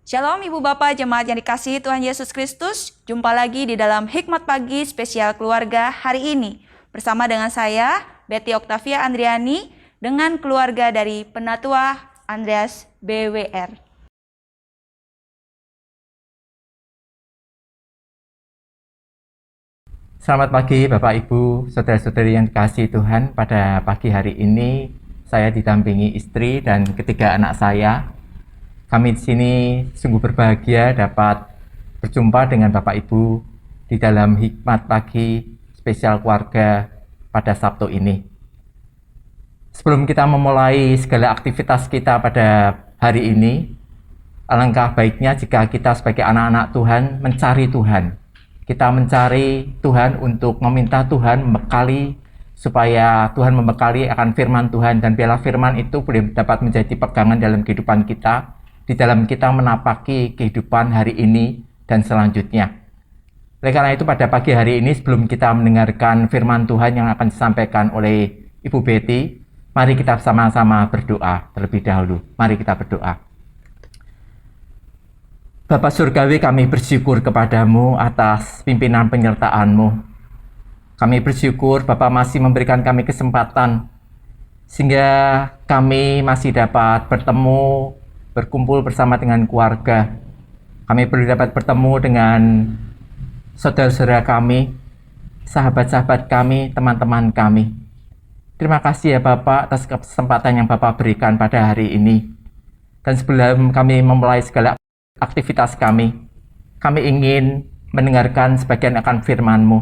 Shalom Ibu Bapak Jemaat yang dikasihi Tuhan Yesus Kristus. Jumpa lagi di dalam Hikmat Pagi spesial keluarga hari ini. Bersama dengan saya, Betty Octavia Andriani, dengan keluarga dari Penatua Andreas BWR. Selamat pagi Bapak Ibu, saudara-saudari yang dikasihi Tuhan. Pada pagi hari ini saya didampingi istri dan ketiga anak saya. Kami di sini sungguh berbahagia dapat berjumpa dengan Bapak Ibu di dalam Hikmat Pagi spesial keluarga pada Sabtu ini. Sebelum kita memulai segala aktivitas kita pada hari ini, alangkah baiknya jika kita sebagai anak-anak Tuhan mencari Tuhan. Kita mencari Tuhan untuk meminta Tuhan membekali, supaya Tuhan membekali akan firman Tuhan, dan biarlah firman itu boleh dapat menjadi pegangan dalam kehidupan kita, di dalam kita menapaki kehidupan hari ini dan selanjutnya. Oleh karena itu pada pagi hari ini, sebelum kita mendengarkan firman Tuhan yang akan disampaikan oleh Ibu Betty, mari kita sama-sama berdoa terlebih dahulu. Mari kita berdoa. Bapa Surgawi, kami bersyukur kepadamu atas pimpinan penyertaan-Mu. Kami bersyukur Bapa masih memberikan kami kesempatan sehingga kami masih dapat bertemu, berkumpul bersama dengan keluarga. Kami perlu dapat bertemu dengan saudara-saudara kami, sahabat-sahabat kami, teman-teman kami. Terima kasih ya Bapak atas kesempatan yang Bapak berikan pada hari ini. Dan sebelum kami memulai segala aktivitas kami ingin mendengarkan sebagian akan firman-Mu.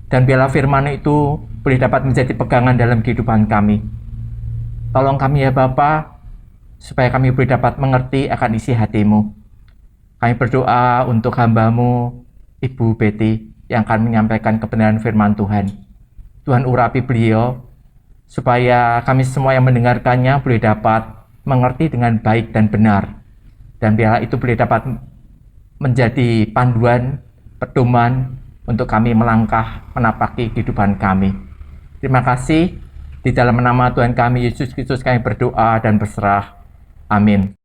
Dan biarlah firman itu boleh dapat menjadi pegangan dalam kehidupan kami. Tolong kami ya Bapak, supaya kami boleh dapat mengerti akan isi hati-Mu. Kami berdoa untuk hamba-Mu, Ibu Betty, yang akan menyampaikan kebenaran firman Tuhan. Tuhan urapi beliau, supaya kami semua yang mendengarkannya boleh dapat mengerti dengan baik dan benar. Dan biarlah itu boleh dapat menjadi panduan, pedoman untuk kami melangkah menapaki kehidupan kami. Terima kasih. Di dalam nama Tuhan kami, Yesus Kristus, kami berdoa dan berserah. Amin.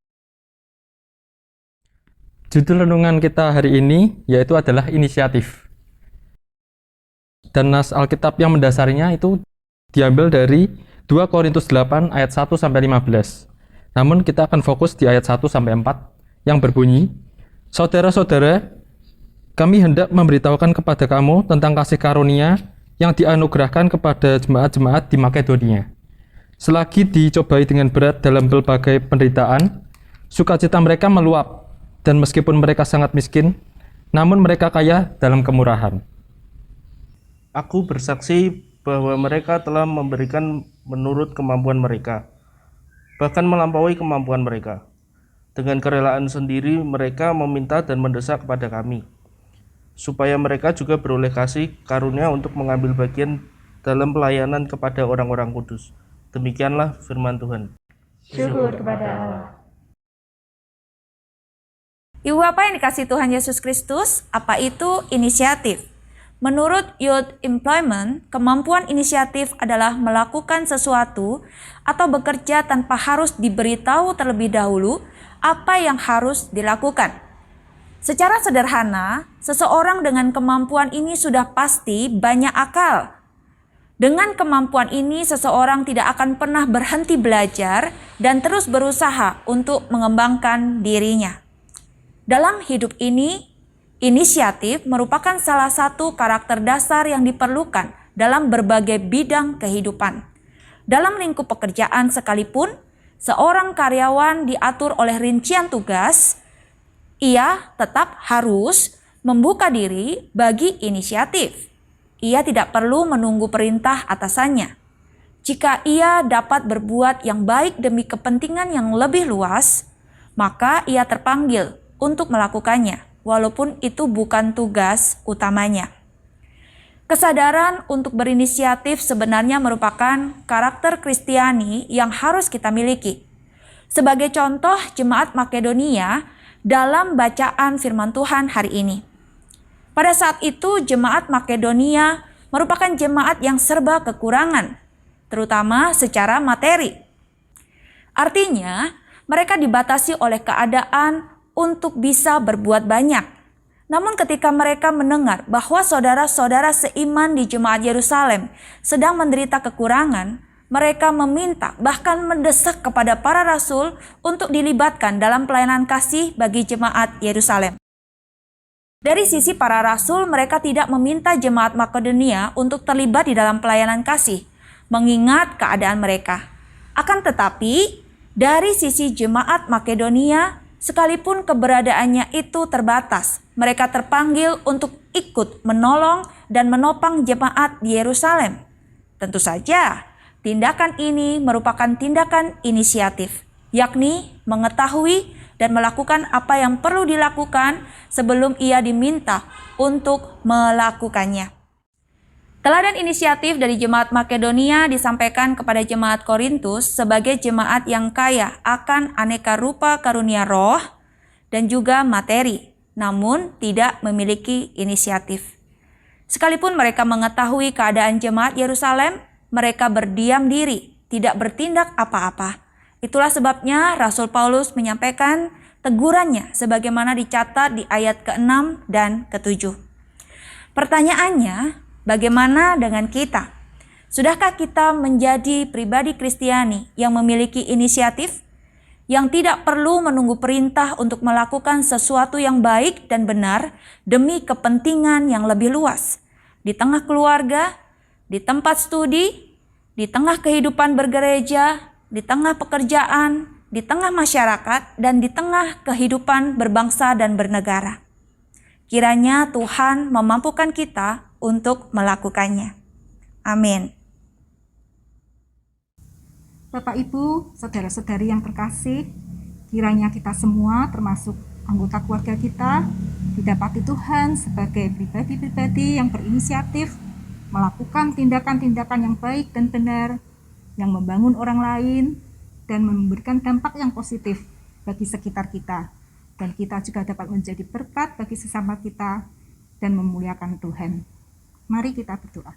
Judul renungan kita hari ini yaitu adalah inisiatif. Dan nas Alkitab yang mendasarinya itu diambil dari 2 Korintus 8 ayat 1 sampai 15. Namun kita akan fokus di ayat 1 sampai 4 yang berbunyi, "Saudara-saudara, kami hendak memberitahukan kepada kamu tentang kasih karunia yang dianugerahkan kepada jemaat-jemaat di Makedonia. Selagi dicobai dengan berat dalam berbagai penderitaan, sukacita mereka meluap, dan meskipun mereka sangat miskin, namun mereka kaya dalam kemurahan. Aku bersaksi bahwa mereka telah memberikan menurut kemampuan mereka, bahkan melampaui kemampuan mereka. Dengan kerelaan sendiri mereka meminta dan mendesak kepada kami, supaya mereka juga beroleh kasih karunia untuk mengambil bagian dalam pelayanan kepada orang-orang kudus. Demikianlah firman Tuhan." Syukur kepada Allah. Ibu Bapak yang dikasihi Tuhan Yesus Kristus, apa itu inisiatif? Menurut Youth Employment, kemampuan inisiatif adalah melakukan sesuatu atau bekerja tanpa harus diberitahu terlebih dahulu apa yang harus dilakukan. Secara sederhana, seseorang dengan kemampuan ini sudah pasti banyak akal. Dengan kemampuan ini, seseorang tidak akan pernah berhenti belajar dan terus berusaha untuk mengembangkan dirinya. Dalam hidup ini, inisiatif merupakan salah satu karakter dasar yang diperlukan dalam berbagai bidang kehidupan. Dalam lingkup pekerjaan sekalipun, seorang karyawan diatur oleh rincian tugas, ia tetap harus membuka diri bagi inisiatif. Ia tidak perlu menunggu perintah atasannya. Jika ia dapat berbuat yang baik demi kepentingan yang lebih luas, maka ia terpanggil untuk melakukannya, walaupun itu bukan tugas utamanya. Kesadaran untuk berinisiatif sebenarnya merupakan karakter Kristiani yang harus kita miliki. Sebagai contoh, jemaat Makedonia dalam bacaan firman Tuhan hari ini. Pada saat itu, jemaat Makedonia merupakan jemaat yang serba kekurangan, terutama secara materi. Artinya, mereka dibatasi oleh keadaan untuk bisa berbuat banyak. Namun ketika mereka mendengar bahwa saudara-saudara seiman di jemaat Yerusalem sedang menderita kekurangan, mereka meminta bahkan mendesak kepada para rasul untuk dilibatkan dalam pelayanan kasih bagi jemaat Yerusalem. Dari sisi para rasul, mereka tidak meminta jemaat Makedonia untuk terlibat di dalam pelayanan kasih, mengingat keadaan mereka. Akan tetapi, dari sisi jemaat Makedonia, sekalipun keberadaannya itu terbatas, mereka terpanggil untuk ikut menolong dan menopang jemaat di Yerusalem. Tentu saja, tindakan ini merupakan tindakan inisiatif, yakni mengetahui dan melakukan apa yang perlu dilakukan sebelum ia diminta untuk melakukannya. Teladan inisiatif dari jemaat Makedonia disampaikan kepada jemaat Korintus sebagai jemaat yang kaya akan aneka rupa karunia roh dan juga materi, namun tidak memiliki inisiatif. Sekalipun mereka mengetahui keadaan jemaat Yerusalem, mereka berdiam diri, tidak bertindak apa-apa. Itulah sebabnya Rasul Paulus menyampaikan tegurannya sebagaimana dicatat di ayat ke-6 dan ke-7. Pertanyaannya, bagaimana dengan kita? Sudahkah kita menjadi pribadi Kristiani yang memiliki inisiatif, yang tidak perlu menunggu perintah untuk melakukan sesuatu yang baik dan benar demi kepentingan yang lebih luas, di tengah keluarga, di tempat studi, di tengah kehidupan bergereja, di tengah pekerjaan, di tengah masyarakat, dan di tengah kehidupan berbangsa dan bernegara? Kiranya Tuhan memampukan kita untuk melakukannya. Amin. Bapak, Ibu, saudara-saudari yang terkasih, kiranya kita semua termasuk anggota keluarga kita didapati Tuhan sebagai pribadi-pribadi yang berinisiatif melakukan tindakan-tindakan yang baik dan benar, yang membangun orang lain dan memberikan dampak yang positif bagi sekitar kita. Dan kita juga dapat menjadi berkat bagi sesama kita dan memuliakan Tuhan. Mari kita berdoa.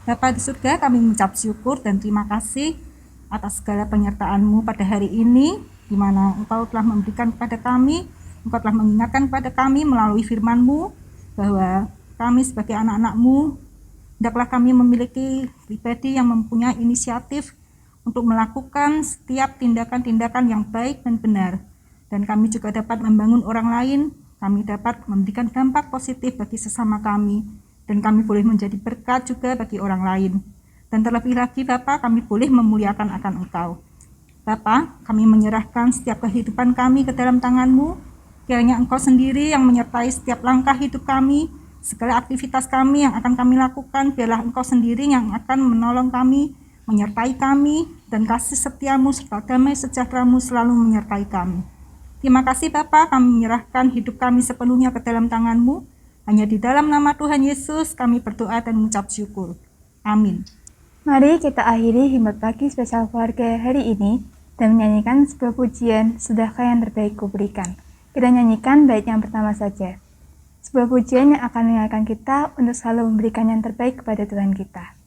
Bapa di surga, kami mengucap syukur dan terima kasih atas segala penyertaan-Mu pada hari ini, di mana Engkau telah memberikan kepada kami, Engkau telah mengingatkan kepada kami melalui firman-Mu, bahwa kami sebagai anak-anak-Mu, hendaklah kami memiliki pribadi yang mempunyai inisiatif untuk melakukan setiap tindakan-tindakan yang baik dan benar. Dan kami juga dapat membangun orang lain, kami dapat memberikan dampak positif bagi sesama kami, dan kami boleh menjadi berkat juga bagi orang lain. Dan terlebih lagi Bapa, kami boleh memuliakan akan Engkau. Bapa, kami menyerahkan setiap kehidupan kami ke dalam tangan-Mu. Kiranya Engkau sendiri yang menyertai setiap langkah hidup kami, segala aktivitas kami yang akan kami lakukan, biarlah Engkau sendiri yang akan menolong kami, menyertai kami, dan kasih setia-Mu serta damai sejahtera-Mu selalu menyertai kami. Terima kasih Bapa, kami menyerahkan hidup kami sepenuhnya ke dalam tangan-Mu. Hanya di dalam nama Tuhan Yesus kami berdoa dan mengucap syukur. Amin. Mari kita akhiri himne pagi spesial keluarga hari ini dan menyanyikan sebuah pujian, Sudahkah yang terbaik kuberikan. Kita nyanyikan bait yang pertama saja. Sebuah pujian yang akan mengingatkan kita untuk selalu memberikan yang terbaik kepada Tuhan kita.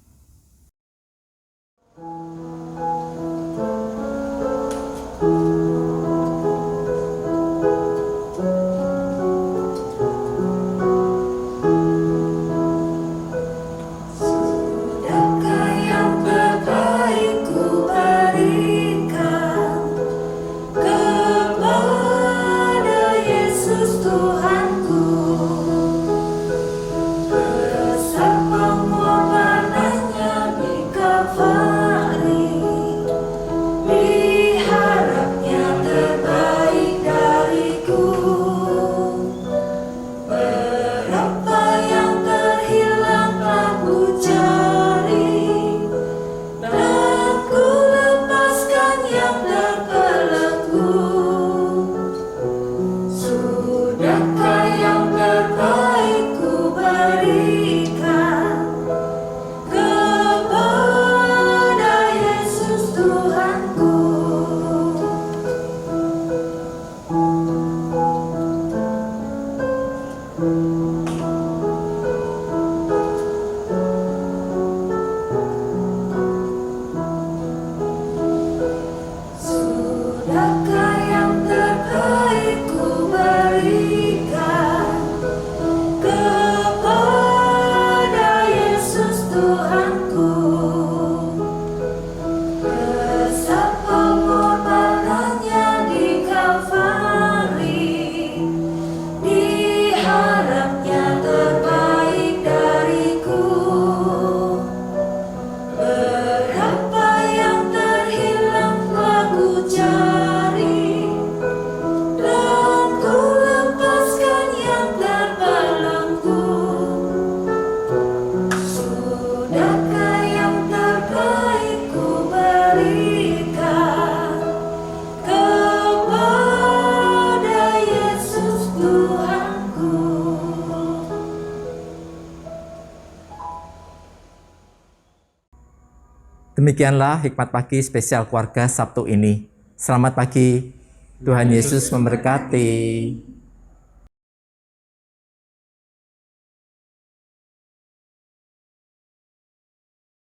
Sudahkah yang Demikianlah hikmat pagi spesial keluarga Sabtu ini. Selamat pagi, Tuhan Yesus memberkati.